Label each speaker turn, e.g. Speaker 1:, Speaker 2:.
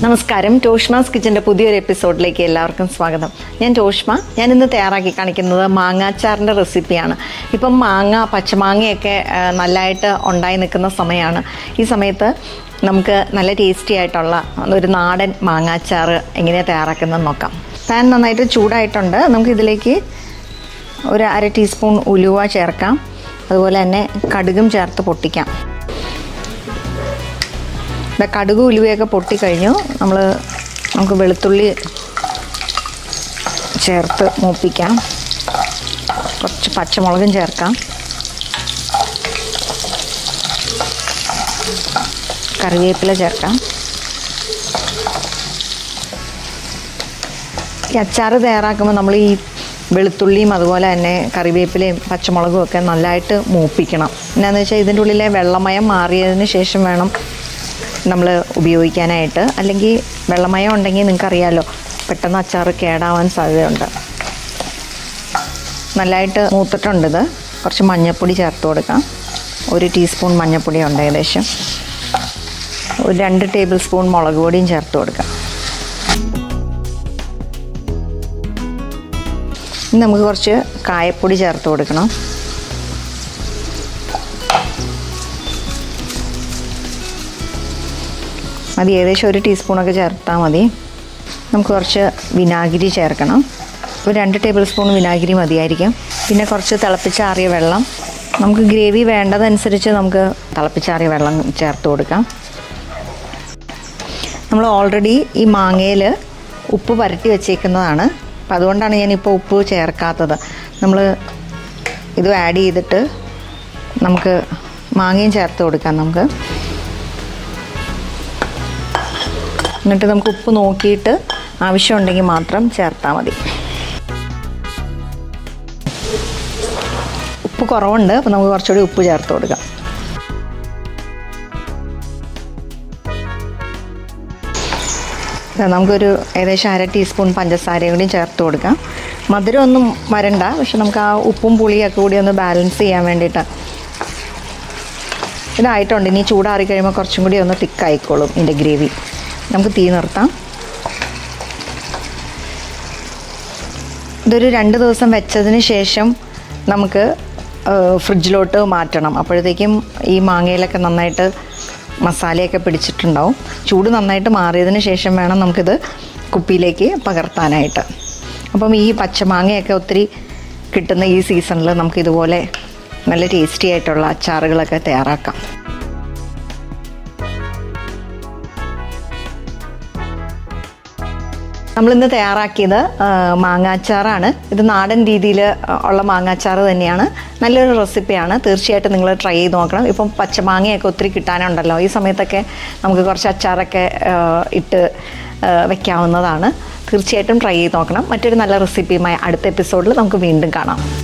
Speaker 1: നമസ്കാരം, ടോഷ്മാസ് കിച്ചൻ്റെ പുതിയൊരു എപ്പിസോഡിലേക്ക് എല്ലാവർക്കും സ്വാഗതം. ഞാൻ ടോഷ്മ. ഞാൻ ഇന്ന് തയ്യാറാക്കി കാണിക്കുന്നത് മാങ്ങാച്ചാറിൻ്റെ റെസിപ്പിയാണ്. ഇപ്പം പച്ചമാങ്ങയൊക്കെ നല്ലതായിട്ട് ഉണ്ടായി നിൽക്കുന്ന സമയമാണ്. ഈ സമയത്ത് നമുക്ക് നല്ല ടേസ്റ്റി ആയിട്ടുള്ള ഒരു നാടൻ മാങ്ങാച്ചാറ് എങ്ങനെയാണ് തയ്യാറാക്കുന്നതെന്ന് നോക്കാം. പാൻ നന്നായിട്ട് ചൂടായിട്ടുണ്ട്. നമുക്കിതിലേക്ക് ഒരു 1/2 ടീസ്പൂൺ ഉലുവ ചേർക്കാം. അതുപോലെ തന്നെ കടുകും ചേർത്ത് പൊട്ടിക്കാം. കടുക് ഉലുവയൊക്കെ പൊട്ടിക്കഴിഞ്ഞു. നമുക്ക് വെളുത്തുള്ളി ചേർത്ത് മൂപ്പിക്കാം. കുറച്ച് പച്ചമുളകും ചേർക്കാം. കറിവേപ്പില ചേർക്കാം. ഈ അച്ചാർ തയ്യാറാക്കുമ്പോൾ നമ്മൾ ഈ വെളുത്തുള്ളിയും അതുപോലെ തന്നെ കറിവേപ്പിലയും പച്ചമുളകും ഒക്കെ നല്ലതായിട്ട് മൂപ്പിക്കണം. എന്നാന്ന് വെച്ചാൽ ഇതിൻ്റെ ഉള്ളിലെ വെള്ളമയം മാറിയതിന് ശേഷം വേണം നമ്മൾ ഉപയോഗിക്കാനായിട്ട്. അല്ലെങ്കിൽ വെള്ളമയം ഉണ്ടെങ്കിൽ നിങ്ങൾക്കറിയാമല്ലോ, പെട്ടെന്ന് അച്ചാർ കേടാവാൻ സാധ്യതയുണ്ട്. നല്ലതായിട്ട് മൂത്തിട്ടുണ്ട്. ഇത് കുറച്ച് മഞ്ഞൾപ്പൊടി ചേർത്ത് കൊടുക്കാം. 1 ടീസ്പൂൺ മഞ്ഞൾപ്പൊടി ഉണ്ട് ഏകദേശം. ഒരു 2 ടേബിൾ സ്പൂൺ മുളക് പൊടിയും ചേർത്ത് കൊടുക്കാം. ഇനി നമുക്ക് കുറച്ച് കായപ്പൊടി ചേർത്ത് കൊടുക്കണം. അത് ഏകദേശം 1 ടീസ്പൂണൊക്കെ ചേർത്താൽ മതി. നമുക്ക് കുറച്ച് വിനാഗിരി ചേർക്കണം. ഒരു 2 ടേബിൾ സ്പൂൺ വിനാഗിരി മതിയായിരിക്കും. പിന്നെ കുറച്ച് തിളപ്പിച്ചാറിയ വെള്ളം. നമുക്ക് ഗ്രേവി വേണ്ടതനുസരിച്ച് നമുക്ക് തിളപ്പിച്ചാറിയ വെള്ളം ചേർത്ത് കൊടുക്കാം. നമ്മൾ ഓൾറെഡി ഈ മാങ്ങയിൽ ഉപ്പ് പുരട്ടി വെച്ചേക്കുന്നതാണ്. അപ്പം അതുകൊണ്ടാണ് ഞാനിപ്പോൾ ഉപ്പ് ചേർക്കാത്തത്. നമ്മൾ ഇത് ആഡ് ചെയ്തിട്ട് നമുക്ക് മാങ്ങയും ചേർത്ത് കൊടുക്കാം. എന്നിട്ട് നമുക്ക് ഉപ്പ് നോക്കിയിട്ട് ആവശ്യമുണ്ടെങ്കിൽ മാത്രം ചേർത്താൽ മതി. ഉപ്പ് കുറവുണ്ട്, അപ്പോൾ നമുക്ക് കുറച്ചുകൂടി ഉപ്പ് ചേർത്ത് കൊടുക്കാം. നമുക്കൊരു ഏകദേശം 1/2 ടീസ്പൂൺ പഞ്ചസാരയും കൂടി ചേർത്ത് കൊടുക്കാം. മധുരമൊന്നും വരണ്ട, പക്ഷെ നമുക്ക് ആ ഉപ്പും പുളിയൊക്കെ കൂടി ഒന്ന് ബാലൻസ് ചെയ്യാൻ വേണ്ടിയിട്ടാണ്. ഇതായിട്ടുണ്ട്. ഇനി ചൂടാറി കഴിയുമ്പോൾ കുറച്ചും കൂടി ഒന്ന് തിക്കായിക്കോളും ഇതിൻ്റെ ഗ്രേവി. നമുക്ക് തീ നിർത്താം. ഇതൊരു 2 ദിവസം വെച്ചതിന് ശേഷം നമുക്ക് ഫ്രിഡ്ജിലോട്ട് മാറ്റണം. അപ്പോഴത്തേക്കും ഈ മാങ്ങയിലൊക്കെ നന്നായിട്ട് മസാലയൊക്കെ പിടിച്ചിട്ടുണ്ടാവും. ചൂട് നന്നായിട്ട് മാറിയതിന് ശേഷം വേണം നമുക്കിത് കുപ്പിയിലേക്ക് പകർത്താനായിട്ട്. അപ്പം ഈ പച്ചമാങ്ങയൊക്കെ ഒത്തിരി കിട്ടുന്ന ഈ സീസണിൽ നമുക്കിതുപോലെ നല്ല ടേസ്റ്റി ആയിട്ടുള്ള അച്ചാറുകളൊക്കെ തയ്യാറാക്കാം. നമ്മളിന്ന് തയ്യാറാക്കിയത് മാങ്ങാച്ചാറാണ്. ഇത് നാടൻ രീതിയിൽ ഉള്ള മാങ്ങാച്ചാറ് തന്നെയാണ്. നല്ലൊരു റെസിപ്പിയാണ്. തീർച്ചയായിട്ടും നിങ്ങൾ ട്രൈ ചെയ്ത് നോക്കണം. ഇപ്പം പച്ചമാങ്ങയൊക്കെ ഒത്തിരി കിട്ടാനുണ്ടല്ലോ. ഈ സമയത്തൊക്കെ നമുക്ക് കുറച്ച് അച്ചാറൊക്കെ ഇട്ട് വെക്കാവുന്നതാണ്. തീർച്ചയായിട്ടും ട്രൈ ചെയ്ത് നോക്കണം. മറ്റൊരു നല്ല റെസിപ്പിയുമായി അടുത്ത എപ്പിസോഡിൽ നമുക്ക് വീണ്ടും കാണാം.